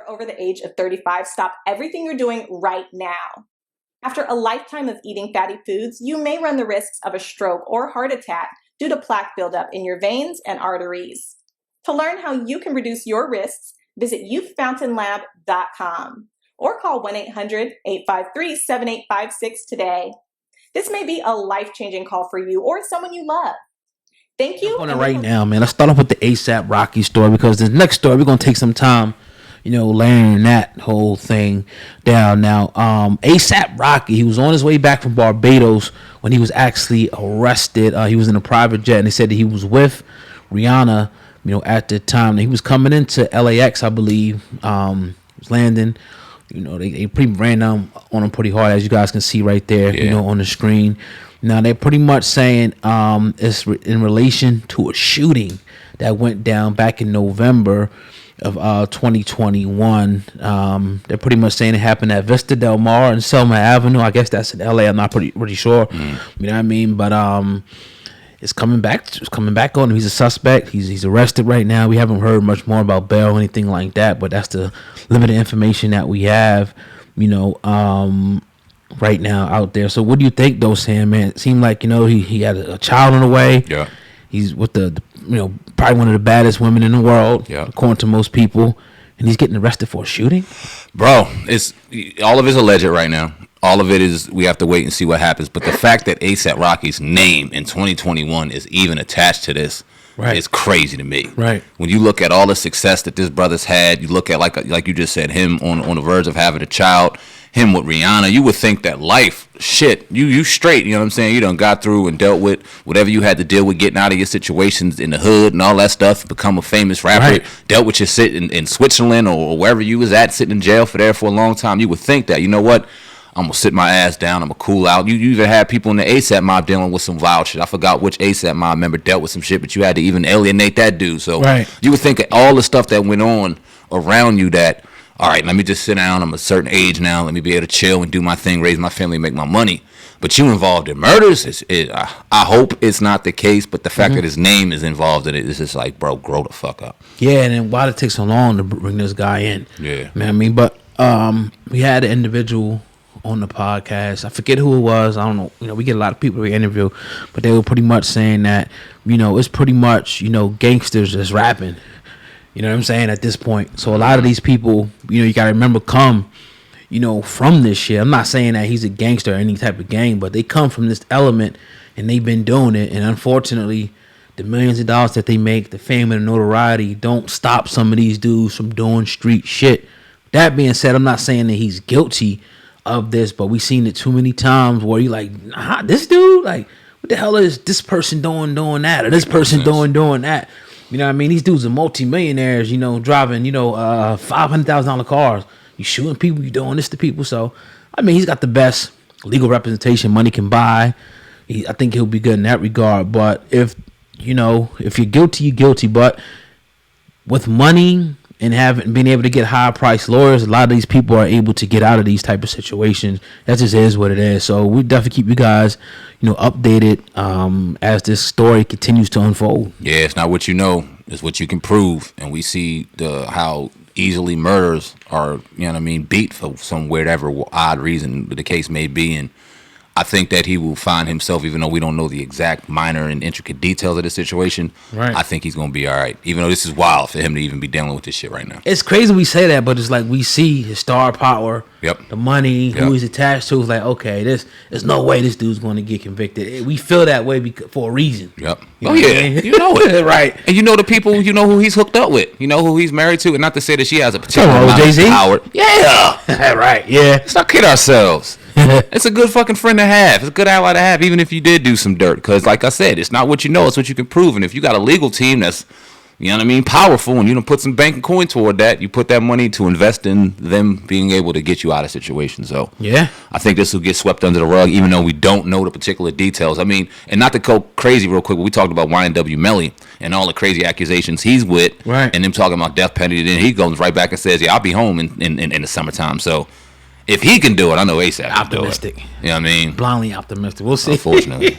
you're over the age of 35, stop everything you're doing right now. After a lifetime of eating fatty foods, you may run the risks of a stroke or heart attack due to plaque buildup in your veins and arteries. To learn how you can reduce your risks, visit youthfountainlab.com or call 1-800-853-7856 today. This may be a life-changing call for you or someone you love. Thank you. On it right now, man. Let's start off with the ASAP Rocky story, because the next story we're gonna take some time, laying that whole thing down. Now, ASAP Rocky, he was on his way back from Barbados when he was actually arrested. He was in a private jet, and they said that he was with Rihanna, at the time. He was coming into LAX, I believe. He was landing. They pretty ran down on him pretty hard, as you guys can see right there, on the screen. Now, they're pretty much saying it's in relation to a shooting that went down back in November of 2021. They're pretty much saying it happened at Vista Del Mar and Selma Avenue. I guess that's in LA. I'm not pretty sure. You know what I mean? But it's coming back. It's coming back on him. He's a suspect. He's arrested right now. We haven't heard much more about bail or anything like that, but that's the limited information that we have, right now out there. So what do you think, though, Sam, man? It seemed like, he had a child on the way. Yeah. He's with the probably one of the baddest women in the world, according to most people, and he's getting arrested for a shooting. Bro, it's all of it's alleged right now. All of it is, we have to wait and see what happens. But the fact that ASAP Rocky's name in 2021 is even attached to this is crazy to me. Right. When you look at all the success that this brother's had, you look at, like you just said, him on the verge of having a child, him with Rihanna, you would think that life, you straight, you know what I'm saying? You done got through and dealt with whatever you had to deal with, getting out of your situations in the hood and all that stuff, become a famous rapper, dealt with your sit in Switzerland or wherever you was at, sitting in jail for a long time. You would think that, you know what? I'm going to sit my ass down. I'm going to cool out. You even had people in the ASAP mob dealing with some wild shit. I forgot which ASAP mob member dealt with some shit, but you had to even alienate that dude. So you would think of all the stuff that went on around you that, all right, let me just sit down. I'm a certain age now. Let me be able to chill and do my thing, raise my family, make my money. But you involved in murders? I hope it's not the case, but the fact that his name is involved in it is just like, bro, grow the fuck up. Yeah, and then why did it take so long to bring this guy in? Yeah. Man, I mean, but we had an individual on the podcast. I forget who it was. I don't know. We get a lot of people we interview, but they were pretty much saying that, it's pretty much, gangsters that's rapping. You know what I'm saying, at this point. So a lot of these people, you got to remember, come, from this shit. I'm not saying that he's a gangster or any type of gang, but they come from this element and they've been doing it. And unfortunately, the millions of dollars that they make, the fame and the notoriety don't stop some of these dudes from doing street shit. That being said, I'm not saying that he's guilty of this, but we've seen it too many times where you like, this dude, like, what the hell is this person doing that, or this person doing that? You know what I mean? These dudes are multimillionaires, driving, $500,000 cars. You shooting people, you doing this to people. So, I mean, he's got the best legal representation money can buy. I think he'll be good in that regard. But if you're guilty, you're guilty. But with money and being able to get high priced lawyers, a lot of these people are able to get out of these type of situations. That just is what it is. So we definitely keep you guys, updated as this story continues to unfold. Yeah, it's not what you know, it's what you can prove. And we see how easily murders are, beat for some whatever odd reason the case may be. And I think that he will find himself, even though we don't know the exact minor and intricate details of the situation, I think he's going to be all right. Even though this is wild for him to even be dealing with this shit right now. It's crazy we say that, but it's like we see his star power, the money, who he's attached to. It's like, okay, there's no way this dude's going to get convicted. We feel that way for a reason. Yep. You know it. Right. And you know the people, who he's hooked up with. You know who he's married to. And not to say that she has a particular amount of power. Yeah. Right, yeah. Let's not kid ourselves. It's a good fucking friend to have. It's a good ally to have, even if you did do some dirt. Because, like I said, it's not what you know, it's what you can prove. And if you got a legal team that's, powerful, and you don't put some bank and coin toward that, you put that money to invest in them being able to get you out of situations. So, I think this will get swept under the rug, even though we don't know the particular details. I mean, and not to go crazy real quick, but we talked about YNW Melly and all the crazy accusations he's with, and them talking about death penalty. Then he goes right back and says, I'll be home in the summertime. So, if he can do it, I know ASAP can do it. Optimistic. You know what I mean? Blindly optimistic. We'll see. Unfortunately.